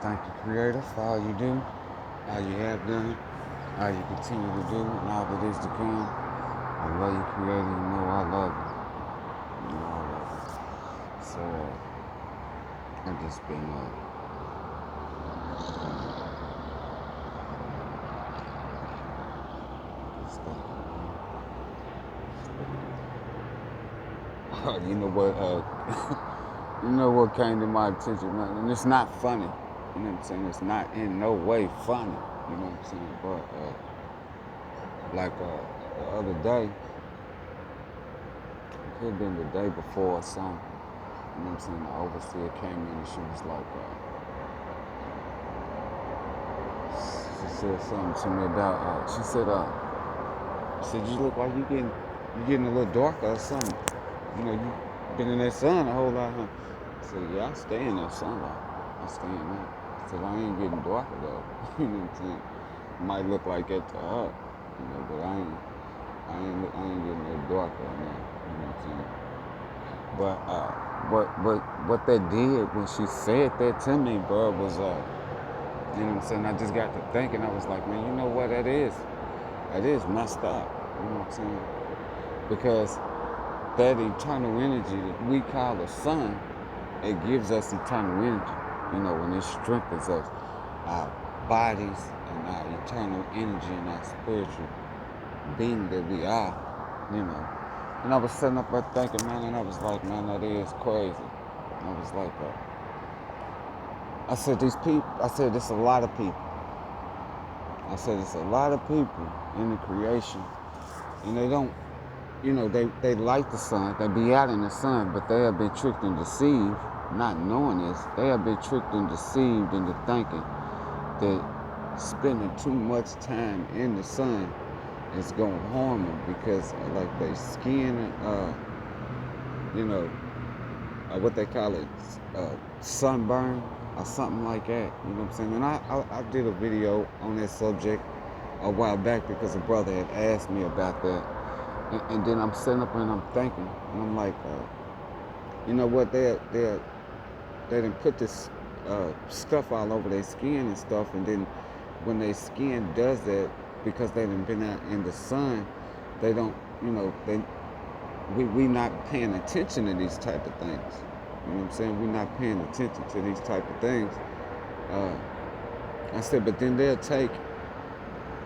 Thank you, Creator, for all you do, all you have done, all you continue to do, and all that is to come. I love you, Creator. You know I love you. You know I love you. So, I've just been just thinking. You know what? You know what came to my attention, man? And it's not funny. You know what I'm saying? It's not in no way funny. You know what I'm saying? But the other day, it could have been the day before or something. You know what I'm saying? The overseer came in and she was like, she said something to me about, she said, you look like you getting a little darker or something. You know, you been in that sun a whole lot, huh? I said, yeah, I stay in that sunlight. I stay in that. I said, I ain't getting darker though. You know what I'm saying? It might look like that to her, you know, but I ain't getting no darker than that. You know what I'm saying? What that did when she said that to me, bro, was you know what I'm saying? I just got to thinking. I was like, man, you know what that is? That is messed up. You know what I'm saying? Because that eternal energy that we call the sun, it gives us eternal energy. You know, and it strengthens us, our bodies and our eternal energy and our spiritual being that we are. You know. And I was sitting up there thinking, man, and I was like, man, that is crazy. And I was like, I said, these people, I said, there's a lot of people. I said, there's a lot of people in the creation, and they don't, you know, they like the sun, they be out in the sun, but they have been tricked and deceived, not knowing this, they have been tricked and deceived into thinking that spending too much time in the sun is going to harm them because like their skin, you know, what they call it, sunburn or something like that. You know what I'm saying? And I did a video on that subject a while back because a brother had asked me about that. And then I'm sitting up and I'm thinking, and I'm like, you know what? They didn't put this stuff all over their skin and stuff, and then when their skin does that, because they done been out in the sun, they don't, you know, we not paying attention to these type of things. You know what I'm saying? We're not paying attention to these type of things. Uh, I said, but then they'll take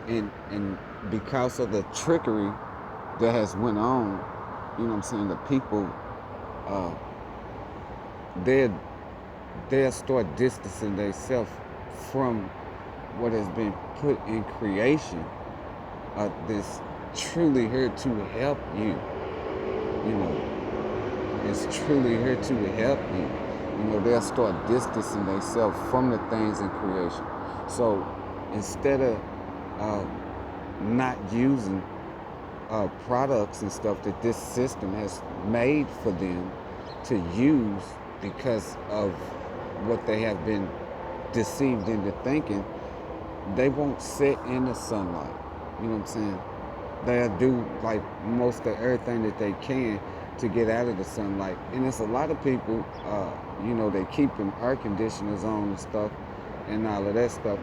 and because of the trickery that has went on, you know what I'm saying, the people, uh, they'll, they'll start distancing themselves from what has been put in creation, that's truly here to help you. You know, it's truly here to help you. You know, they'll start distancing themselves from the things in creation. So instead of uh, not using products and stuff that this system has made for them to use because of what they have been deceived into thinking, they won't sit in the sunlight. You know what I'm saying? They'll do like most of everything that they can to get out of the sunlight. And it's a lot of people, you know, they keep them air conditioners on and stuff and all of that stuff.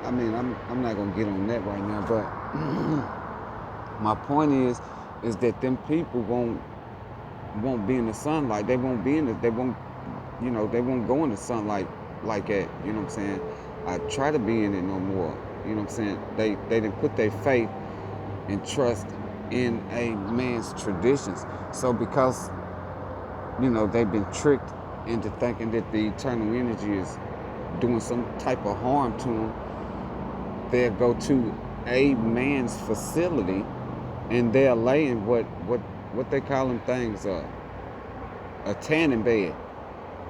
I mean, I'm not gonna get on that right now, but my point is that them people won't be in the sunlight. They won't be in the, they won't, you know, they won't go in the sunlight like that. You know what I'm saying? I try to be in it no more. You know what I'm saying? They didn't put their faith and trust in a man's traditions. So because, you know, they've been tricked into thinking that the eternal energy is doing some type of harm to them, they'll go to a man's facility and they're laying what they call them things, a tanning bed.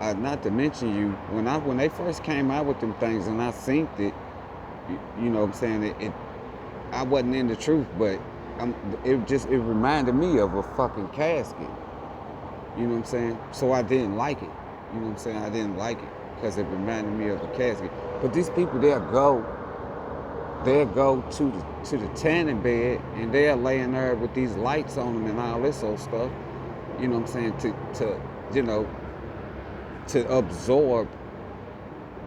Not to mention you, when they first came out with them things and I seen it, you know what I'm saying, I wasn't in the truth, but it reminded me of a fucking casket. You know what I'm saying? So I didn't like it. You know what I'm saying? I didn't like it because it reminded me of a casket. But these people, they'll go to the tanning bed and they're laying there with these lights on them and all this old stuff. You know what I'm saying? To you know, to absorb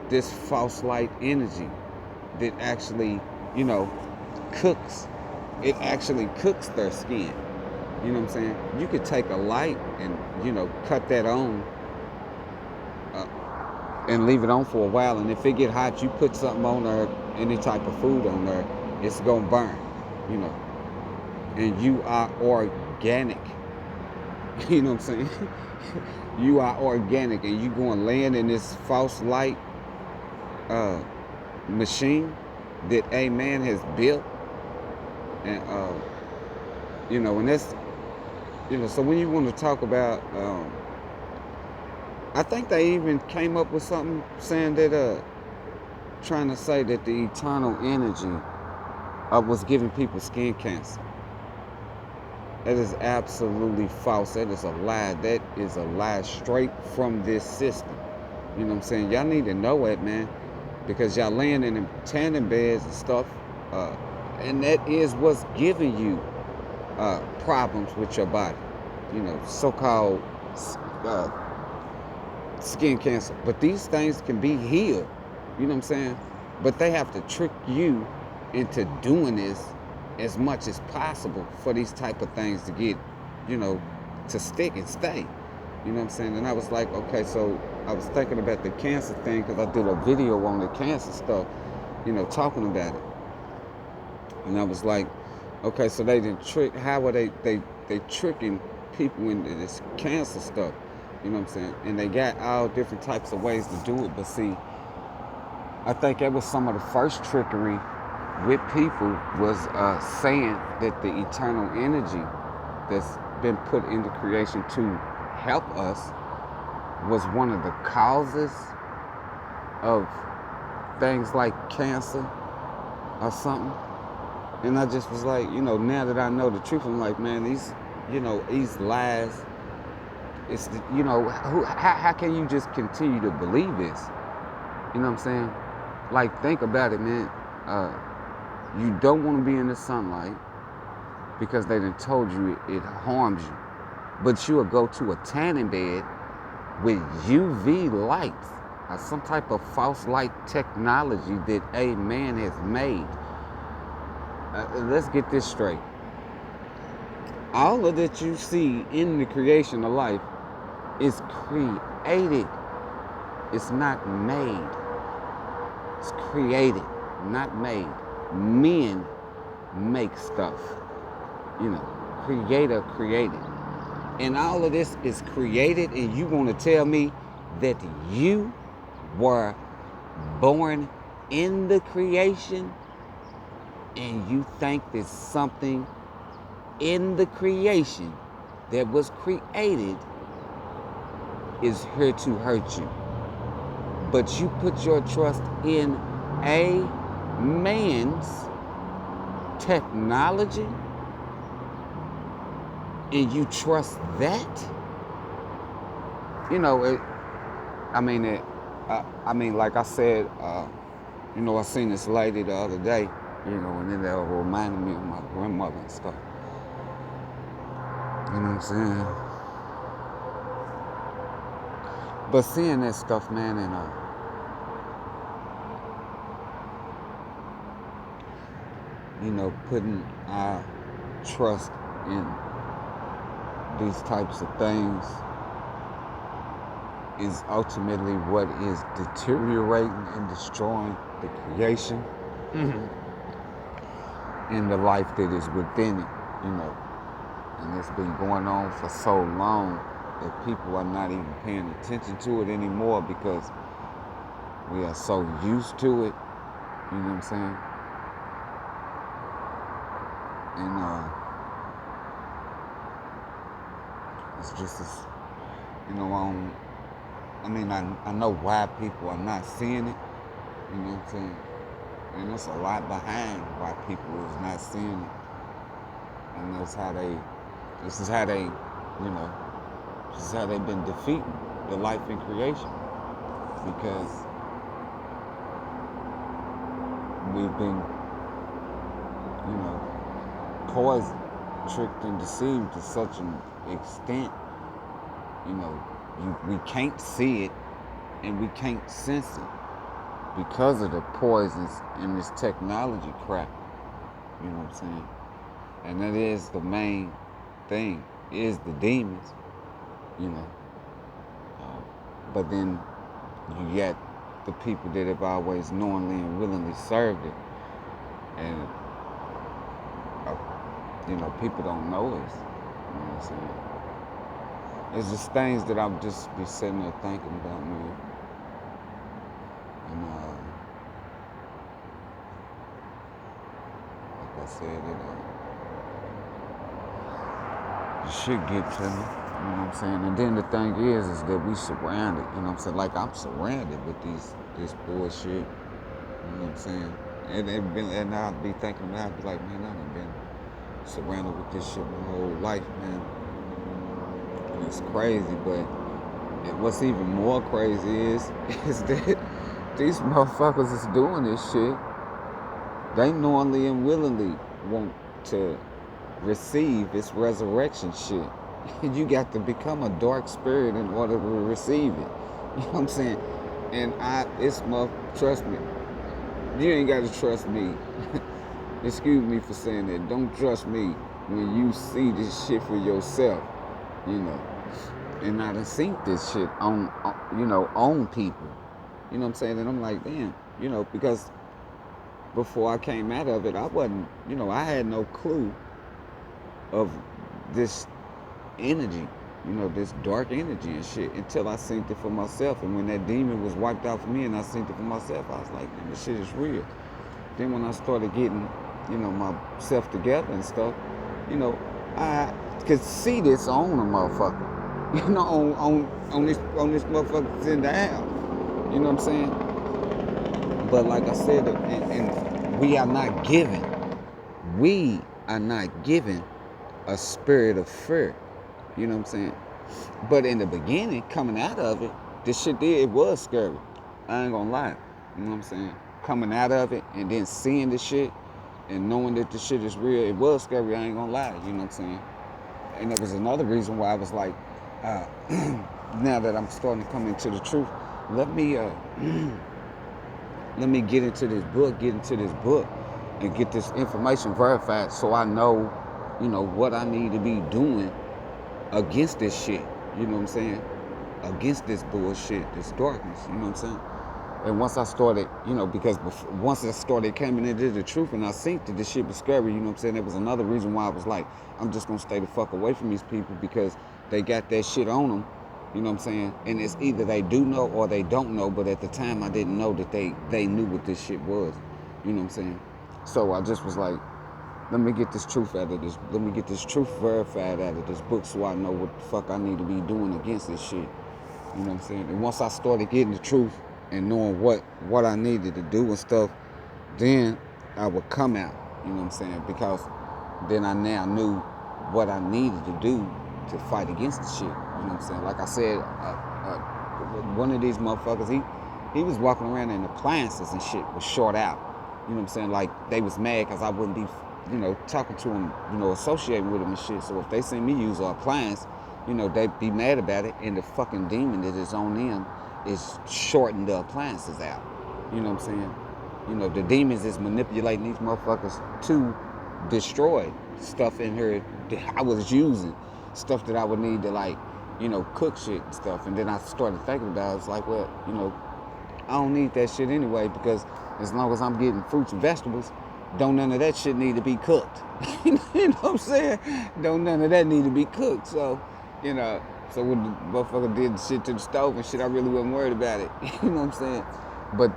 this false light energy that actually, you know, cooks. It actually cooks their skin. You know what I'm saying? You could take a light and, cut that on uh, and leave it on for a while. And if it get hot, you put something on there, any type of food on there, it's gonna burn. You know, and you are organic. You know what I'm saying? You are organic, and you going land in this false light uh, machine that a man has built, and and that's, So when you want to talk about, I think they even came up with something saying that, trying to say that the eternal energy was giving people skin cancer. That is absolutely false. That is a lie. That is a lie straight from this system. You know what I'm saying? Y'all need to know it, man, because y'all laying in them tanning beds and stuff, and that is what's giving you problems with your body. So-called uh, skin cancer. But these things can be healed. You know what I'm saying? But they have to trick you into doing this as much as possible for these type of things to get, to stick and stay. You know what I'm saying? And I was like, okay, so I was thinking about the cancer thing because I did a video on the cancer stuff, talking about it. And I was like, okay, so they didn't trick. How are they tricking people into this cancer stuff? You know what I'm saying? And they got all different types of ways to do it. But see, I think that was some of the first trickery with people was saying that the eternal energy that's been put into creation to help us was one of the causes of things like cancer or something. And I just was like, now that I know the truth, I'm like, man, these lies, it's, how can you just continue to believe this? You know what I'm saying? Like, think about it, man. You don't want to be in the sunlight because they done told you it harms you. But you will go to a tanning bed with UV lights or some type of false light technology that a man has made. Let's get this straight. All of that you see in the creation of life is created. It's not made. It's created, not made. Men make stuff. Creator created. And all of this is created, and you want to tell me that you were born in the creation and you think there's something in the creation that was created is here to hurt you. But you put your trust in a man's technology and you trust that? Like I said, I seen this lady the other day, and then that reminded me of my grandmother and stuff. You know what I'm saying? But seeing that stuff, man, and putting our trust in these types of things is ultimately what is deteriorating and destroying the creation and the life that is within it, And it's been going on for so long that people are not even paying attention to it anymore because we are so used to it. You know what I'm saying? And it's just this, I know why people are not seeing it. You know what I'm saying? And there's a lot behind why people is not seeing it. And this is how they've been defeating the life in creation. Because we've been, poisoned, tricked and deceived to such an extent, we can't see it and we can't sense it. because of the poisons and this technology crap. You know what I'm saying? And that is the main thing, is the demons, you know. But then you get the people that have always knowingly and willingly served it. And, people don't know this. You know what I'm saying? It's just things that I'm just be sitting there thinking about, man. And, like I said, the shit get to me. You know what I'm saying? And then the thing is that we surrounded, you know what I'm saying? Like, I'm surrounded with this bullshit. You know what I'm saying? And I'd be thinking, I'd be like, man, I done been surrounded with this shit my whole life, man. And it's crazy, but what's even more crazy is that these motherfuckers is doing this shit. They knowingly and willingly want to receive this resurrection shit. You got to become a dark spirit in order to receive it. You know what I'm saying? And trust me, you ain't got to trust me. Excuse me for saying that. Don't trust me when you see this shit for yourself, you know. And I done seen this shit on people. You know what I'm saying? And I'm like, damn, because before I came out of it, I wasn't, I had no clue of this energy, this dark energy and shit until I seen it for myself. And when that demon was wiped out for me and I seen it for myself, I was like, man, this shit is real. Then when I started getting, myself together and stuff, I could see this on a motherfucker. On this motherfucker sitting down. You know what I'm saying? But like I said, and we are not given a spirit of fear. You know what I'm saying? But in the beginning, coming out of it, this shit it was scary. I ain't gonna lie. You know what I'm saying? Coming out of it and then seeing this shit and knowing that this shit is real, it was scary. I ain't gonna lie. You know what I'm saying? And there was another reason why I was like, now that I'm starting to come into the truth, let me get into this book, and get this information verified so I know, what I need to be doing against this shit. You know what I'm saying? Against this bullshit, this darkness. You know what I'm saying? And once I started, once I started coming into the truth and I seen that this shit was scary, you know what I'm saying? There was another reason why I was like, I'm just gonna stay the fuck away from these people because they got that shit on them. You know what I'm saying? And it's either they do know or they don't know, but at the time I didn't know that they knew what this shit was. You know what I'm saying? So I just was like, let me get this truth out of this. Let me get this truth verified out of this book so I know what the fuck I need to be doing against this shit. You know what I'm saying? And once I started getting the truth and knowing what I needed to do and stuff, then I would come out. You know what I'm saying? Because then I now knew what I needed to do to fight against the shit. You know what I'm saying? Like I said, one of these motherfuckers, he was walking around in appliances and shit was short out. You know what I'm saying? Like they was mad because I wouldn't be, talking to him, associating with him and shit. So if they see me use an appliance, they'd be mad about it. And the fucking demon that is on them is shorting the appliances out. You know what I'm saying? The demons is manipulating these motherfuckers to destroy stuff in here that I was using. Stuff that I would need to cook shit and stuff. And then I started thinking about it. I was like, well, I don't need that shit anyway because as long as I'm getting fruits and vegetables, don't none of that shit need to be cooked. You know what I'm saying? Don't none of that need to be cooked. So, so when the motherfucker did the shit to the stove and shit, I really wasn't worried about it. You know what I'm saying? But,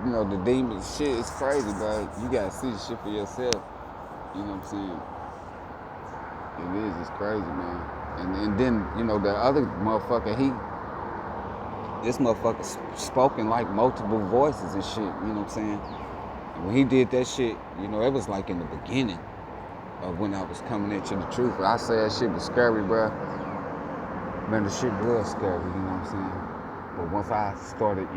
the demon shit is crazy, bro. You gotta see the shit for yourself. You know what I'm saying? It is. It's crazy, man. And then, the other motherfucker, this motherfucker spoken like multiple voices and shit. You know what I'm saying? And when he did that shit, it was like in the beginning of when I was coming into the truth. I said that shit was scary, bro. Man, the shit was scary, you know what I'm saying? But once I started,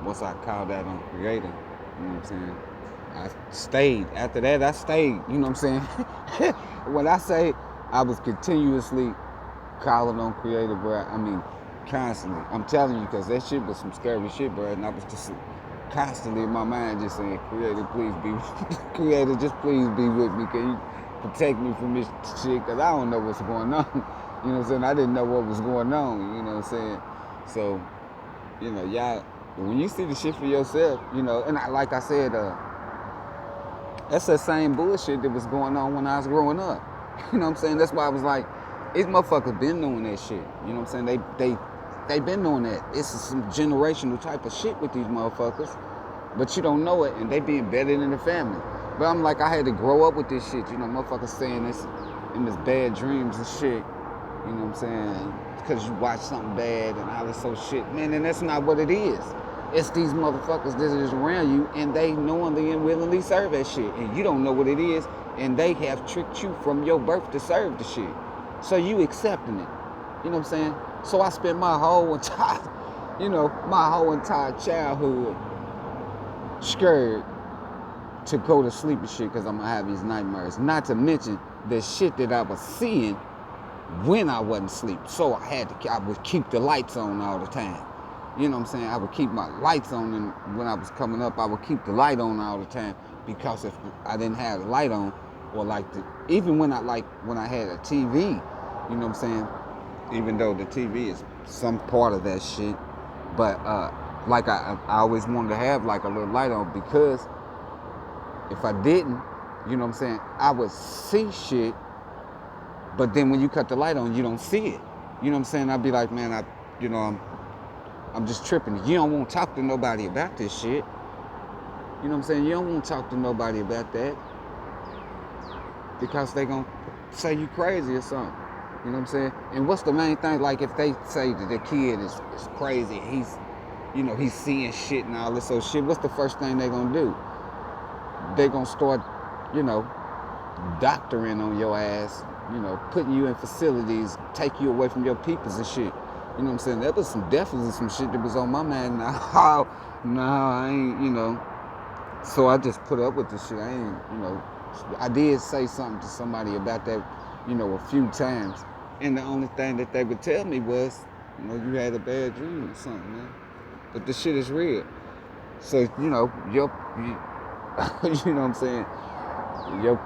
once I called out on Creator, you know what I'm saying? I stayed. After that, I stayed, you know what I'm saying? When I say I was continuously calling on Creator, bro, I mean, constantly. I'm telling you, because that shit was some scary shit, bro. And I was just constantly in my mind just saying, Creator, please be, Creator, just please be with me. Can you protect me from this shit? Because I don't know what's going on. You know what I'm saying? I didn't know what was going on. You know what I'm saying? So, you know, y'all, when you see the shit for yourself, you know, and like I said, that's the same bullshit that was going on when I was growing up. You know what I'm saying? That's why I was like, these motherfuckers been doing that shit. You know what I'm saying? They been doing that. It's some generational type of shit with these motherfuckers. But you don't know it, and they be embedded in the family. But I'm like, I had to grow up with this shit. You know, motherfuckers saying this in this bad dreams and shit. You know what I'm saying? Because you watch something bad and all this so shit. Man, and that's not what it is. It's these motherfuckers that is around you, and they knowingly and willingly serve that shit. And you don't know what it is, and they have tricked you from your birth to serve the shit. So you accepting it. You know what I'm saying? So I spent my whole entire childhood scared to go to sleep and shit because I'm gonna have these nightmares. Not to mention the shit that I was seeing when I wasn't asleep. So I would keep the lights on all the time. You know what I'm saying? I would keep my lights on, and when I was coming up, I would keep the light on all the time, because if I didn't have the light on, or even when I had a TV, you know what I'm saying? Even though the TV is some part of that shit, but I always wanted to have like a little light on, because if I didn't, you know what I'm saying, I would see shit, but then when you cut the light on, you don't see it. You know what I'm saying? I'd be like, man, I'm just tripping. You don't want to talk to nobody about this shit. You know what I'm saying? You don't want to talk to nobody about that, because they gonna say you crazy or something. You know what I'm saying? And what's the main thing? Like, if they say that the kid is crazy, he's seeing shit and all this old shit, what's the first thing they gonna do? They gonna start, doctoring on your ass, putting you in facilities, take you away from your peoples and shit. You know what I'm saying? That was definitely some shit that was on my mind. Now, I ain't, so I just put up with this shit. I ain't, I did say something to somebody about that, a few times. And the only thing that they would tell me was, you had a bad dream or something, man. But the shit is real. So, you know what I'm saying? If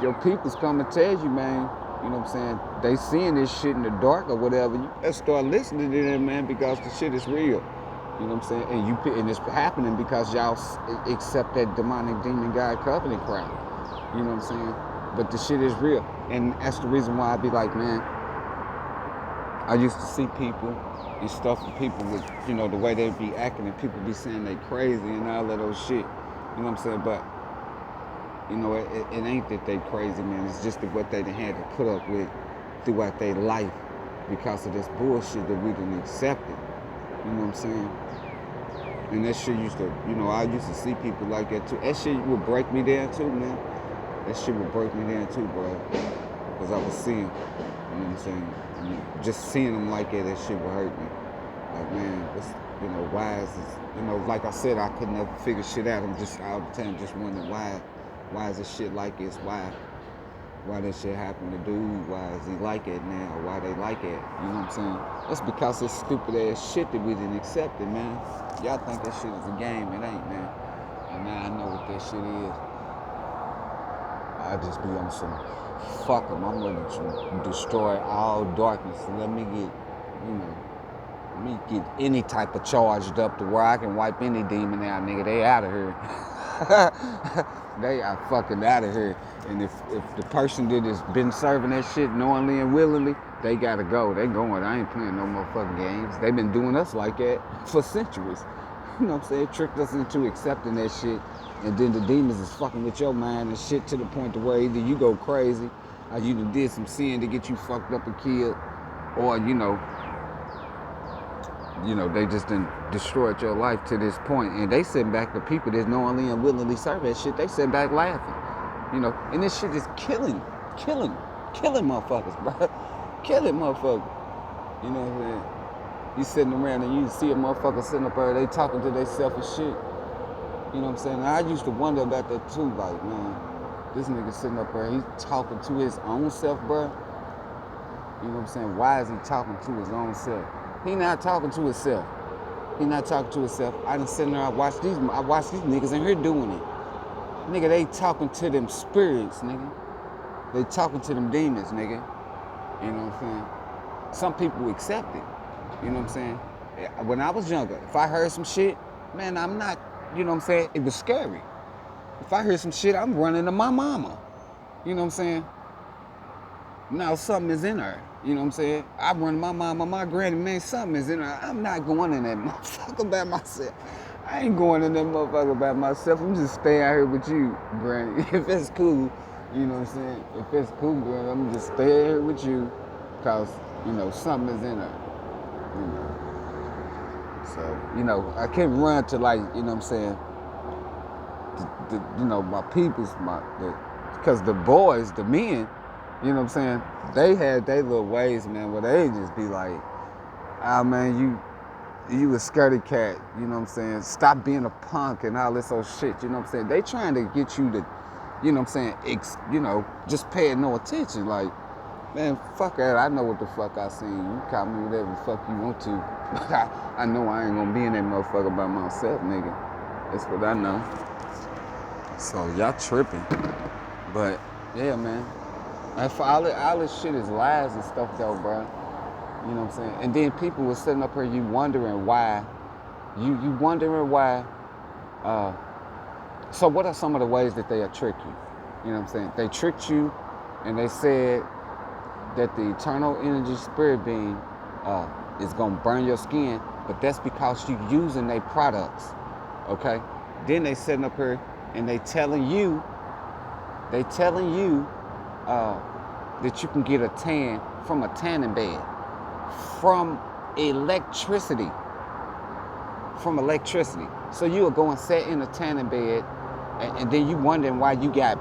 your peoples come and tell you, man, you know what I'm saying, they seeing this shit in the dark or whatever, you better start listening to them, man, because the shit is real. You know what I'm saying? And it's happening because y'all accept that demonic demon God covenant crap. You know what I'm saying? But the shit is real. And that's the reason why I be like, man, I used to see people and stuff with people with, the way they be acting, and people be saying they crazy and all that old shit. You know what I'm saying? But it ain't that they crazy, man. It's just what they done had to put up with throughout their life because of this bullshit that we done accepted. You know what I'm saying? And that shit used to, I used to see people like that too. That shit would break me down too, man. That shit would break me down too, bro. Because I was seeing, you know what I'm saying? Just seeing them like that shit would hurt me. Like, man, why is this, like I said, I could never figure shit out. I'm just all the time just wondering why is this shit like this? Why this shit happen to dude? Why is he like it now? Why they like it? You know what I'm saying? That's because it's stupid ass shit that we didn't accept it, man. Y'all think that shit is a game. It ain't, man. And now I know what that shit is. I just be on some, fuck them. I'm ready to destroy all darkness. Let me get any type of charged up to where I can wipe any demon out, nigga. They out of here. They are fucking out of here. And if the person that has been serving that shit knowingly and willingly, they gotta go. They going. I ain't playing no motherfucking games. They been doing us like that for centuries. You know what I'm saying? Tricked us into accepting that shit. And then the demons is fucking with your mind and shit to the point to where either you go crazy, or you done did some sin to get you fucked up and killed, or they just done destroyed your life to this point. And they sitting back, the people that knowingly and willingly serve that shit, they sitting back laughing. And this shit is killing motherfuckers, bro. Killing motherfuckers. You know what I'm saying? You sitting around and you see a motherfucker sitting up there, they talking to themselves and shit. You know what I'm saying? And I used to wonder about that too, like, man, this nigga sitting up there, he's talking to his own self, bro. You know what I'm saying? Why is he talking to his own self? He not talking to himself. He not talking to himself. I done sit there, I watch these niggas in here doing it. Nigga, they talking to them spirits, nigga. They talking to them demons, nigga. You know what I'm saying? Some people accept it. You know what I'm saying? When I was younger, if I heard some shit, man, I'm not, you know what I'm saying? It was scary. If I heard some shit, I'm running to my mama. You know what I'm saying? Now something is in her. You know what I'm saying? I run to my mama, my granny, man, something is in her. I'm not going in that motherfucker by myself. I ain't going in that motherfucker by myself. I'm just staying out here with you, granny. If it's cool, you know what I'm saying? If it's cool, granny, I'm just stay out here with you. Cause, you know, something is in her. You know. So, you know, I can't run to like, you know what I'm saying? You know, my peoples, because the boys, the men, you know what I'm saying? They had their little ways, man, where they just be like, ah, man, you a scaredy cat, you know what I'm saying? Stop being a punk and all this old shit, you know what I'm saying? They trying to get you to, you know what I'm saying, you know, just paying no attention. Like, man, fuck that, I know what the fuck I seen. You call me whatever the fuck you want to. But I know I ain't gonna be in that motherfucker by myself, nigga. That's what I know. So y'all tripping. But, yeah, man. All this shit is lies and stuff though, bro. You know what I'm saying? And then people were sitting up here, you wondering why. You wondering why. So what are some of the ways that they'll trick you? You know what I'm saying? They tricked you and they said that the eternal energy spirit being is gonna burn your skin, but that's because you using their products. Okay? Then they sitting up here and they telling you that you can get a tan from a tanning bed, from electricity. So you will go and sit in a tanning bed, and then you wondering why you got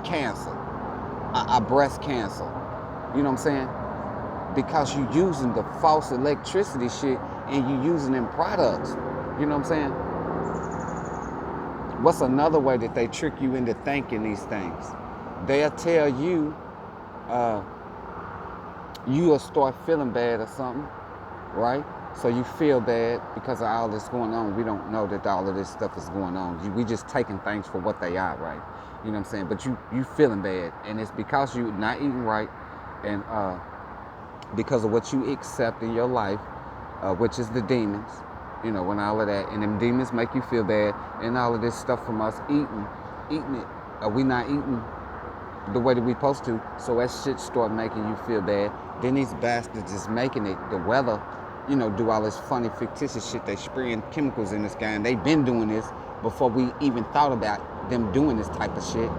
cancer, a breast cancer. You know what I'm saying? Because you using the false electricity shit and you using them products. You know what I'm saying? What's another way that they trick you into thinking these things? They'll tell you, you'll start feeling bad or something, right? So you feel bad because of all this going on. We don't know that all of this stuff is going on. We just taking things for what they are, right? You know what I'm saying? But you feeling bad, and it's because you not eating right, and because of what you accept in your life, which is the demons, you know, and all of that. And them demons make you feel bad, and all of this stuff from us eating it. We not eating the way that we supposed to, so that shit start making you feel bad. Then these bastards is making it, the weather, you know, do all this funny fictitious shit. They spraying chemicals in the sky, and they've been doing this before we even thought about them doing this type of shit.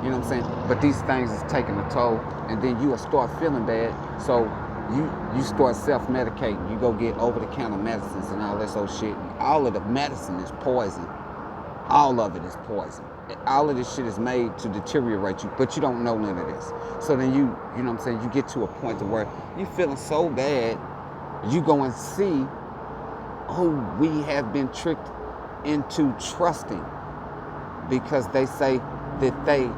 You know what I'm saying? But these things is taking a toll, and then you will start feeling bad, so you start self-medicating. You go get over-the-counter medicines and all this old shit. And all of the medicine is poison. All of it is poison. All of this shit is made to deteriorate you, but you don't know none of this. So then you know what I'm saying, you get to a point to where you feeling so bad, you go and see who we have been tricked into trusting, because they say that they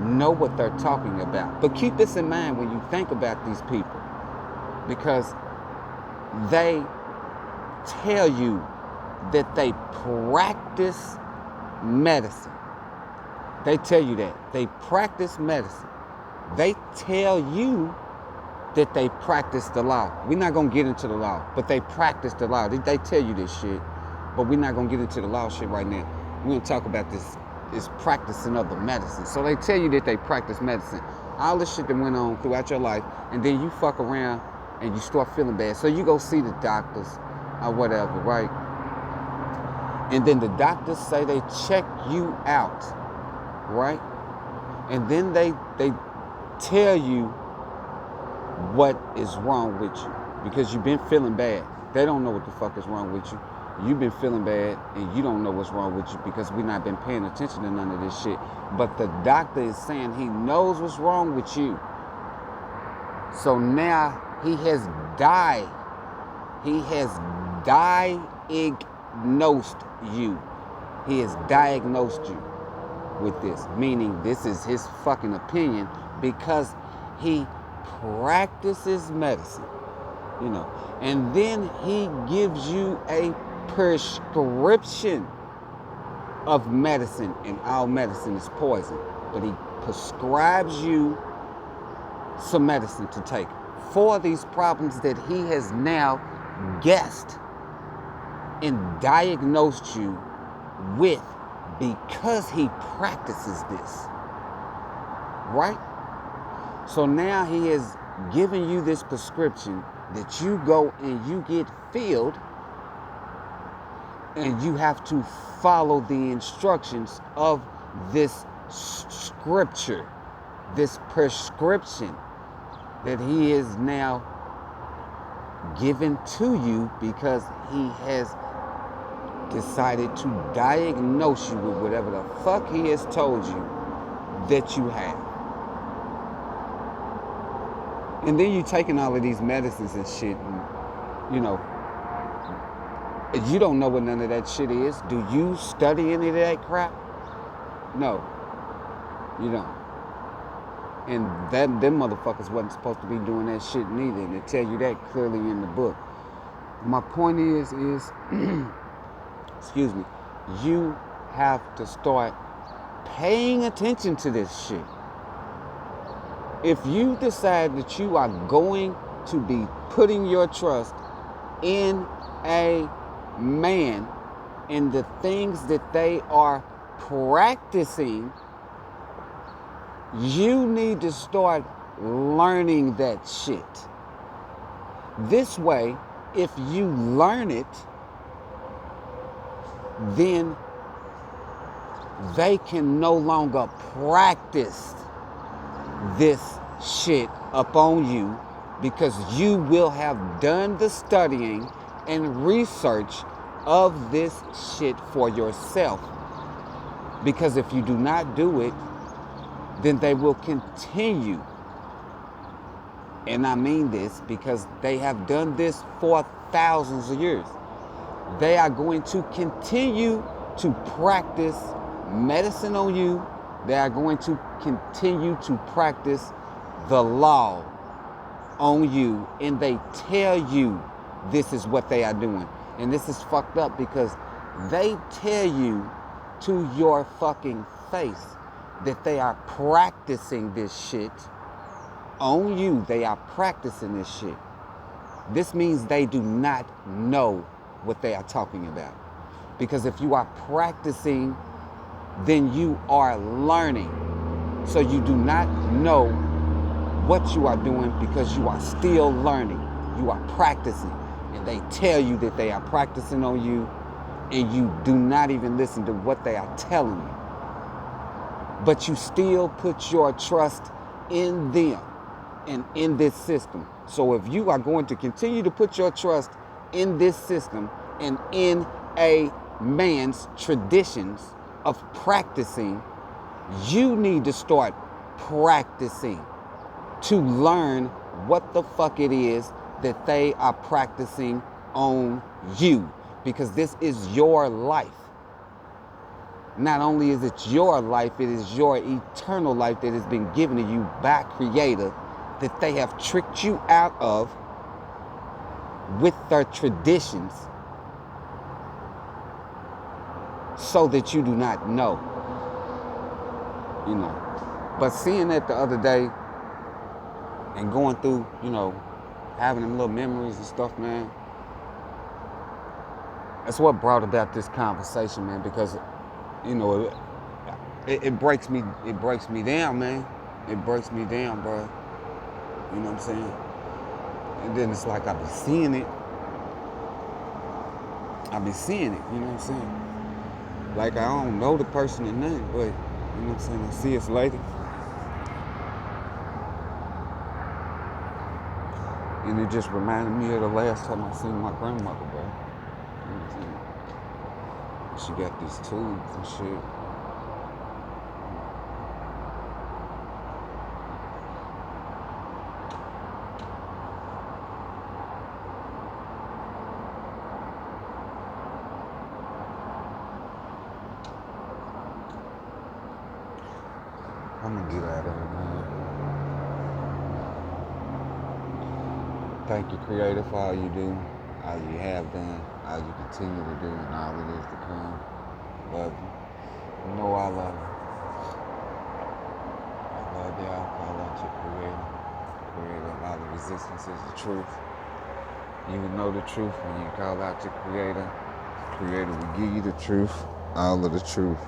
know what they're talking about. But keep this in mind when you think about these people, because they tell you that they practice medicine. They tell you that. They practice medicine. They tell you that they practice the law. We're not going to get into the law, but they practice the law. They tell you this shit, but we're not going to get into the law shit right now. We're going to talk about this practicing of the medicine. So they tell you that they practice medicine. All this shit that went on throughout your life, and then you fuck around and you start feeling bad. So you go see the doctors or whatever, right? And then the doctors say they check you out, right? And then they tell you what is wrong with you, because you've been feeling bad. They don't know what the fuck is wrong with you. You've been feeling bad and you don't know what's wrong with you, because we've not been paying attention to none of this shit. But the doctor is saying he knows what's wrong with you. So now he has diagnosed you. He has diagnosed you with this, meaning this is his fucking opinion, because he practices medicine. you know. And then he gives you a prescription of medicine, and all medicine is poison. But he prescribes you some medicine to take for these problems that he has now guessed and diagnosed you with because he practices this, right? So now he has given you this prescription that you go and you get filled, and you have to follow the instructions of this scripture, this prescription that he is now given to you because he has decided to diagnose you with whatever the fuck he has told you that you have. And then you taking all of these medicines and shit, and you know, you don't know what none of that shit is. Do you study any of that crap? No, you don't. And them motherfuckers wasn't supposed to be doing that shit neither. And they tell you that clearly in the book. My point is excuse me, you have to start paying attention to this shit. If you decide that you are going to be putting your trust in a man and the things that they are practicing, you need to start learning that shit. This way, if you learn it, then they can no longer practice this shit upon you, because you will have done the studying and research of this shit for yourself. Because if you do not do it, then they will continue. And I mean this because they have done this for thousands of years. They are going to continue to practice medicine on you. They are going to continue to practice the law on you. And they tell you this is what they are doing. And this is fucked up because they tell you to your fucking face that they are practicing this shit on you. They are practicing this shit. This means they do not know what they are talking about. Because if you are practicing, then you are learning. So you do not know what you are doing because you are still learning. You are practicing. And they tell you that they are practicing on you, and you do not even listen to what they are telling you. But you still put your trust in them and in this system. So if you are going to continue to put your trust in this system and in a man's traditions of practicing, you need to start practicing to learn what the fuck it is that they are practicing on you. Because this is your life. Not only is it your life, it is your eternal life that has been given to you by Creator, that they have tricked you out of with their traditions so that you do not know. You know. But seeing that the other day and going through, you know, having them little memories and stuff, man, that's what brought about this conversation, man, because, you know, it breaks me down, man. It breaks me down, bro. You know what I'm saying? And then it's like I be seeing it. You know what I'm saying? Like I don't know the person or nothing, but, you know what I'm saying, I see us later. And it just reminded me of the last time I seen my grandmother, bro. You know what I'm saying? She got these tubes and shit. I'm gonna get out of it, man. Thank you, Creator, for all you do, all you have done, all you continue to do, and all it is to come. Love you. You know I love you. I love y'all. Call out your Creator. Creator of all the resistance is the truth. You will know the truth when you call out your Creator. Creator will give you the truth, all of the truth,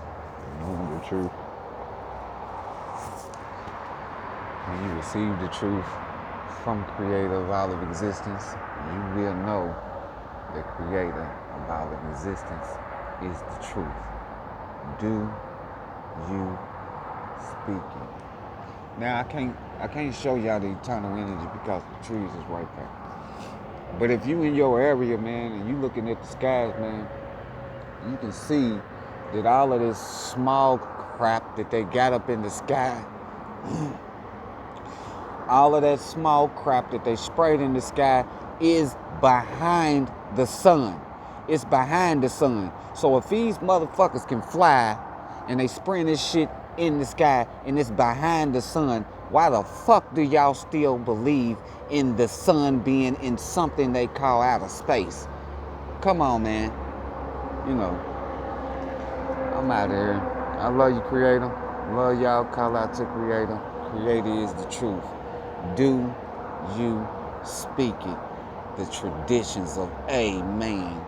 none of the truth. When you receive the truth from Creator of all of existence, you will know the Creator of all of existence is the truth. Do you speak it? Now I can't show y'all the eternal energy because the trees is right there. But if you in your area, man, and you looking at the skies, man, you can see that all of this small crap that they got up in the sky, all of that small crap that they sprayed in the sky is behind the sun. It's behind the sun. So if these motherfuckers can fly and they spraying this shit in the sky and it's behind the sun, why the fuck do y'all still believe in the sun being in something they call outer space? Come on, man. You know, I'm out of here. I love you, Creator. Love y'all. Call out to Creator. Creator is the truth. Do you speak it? The traditions of Amen.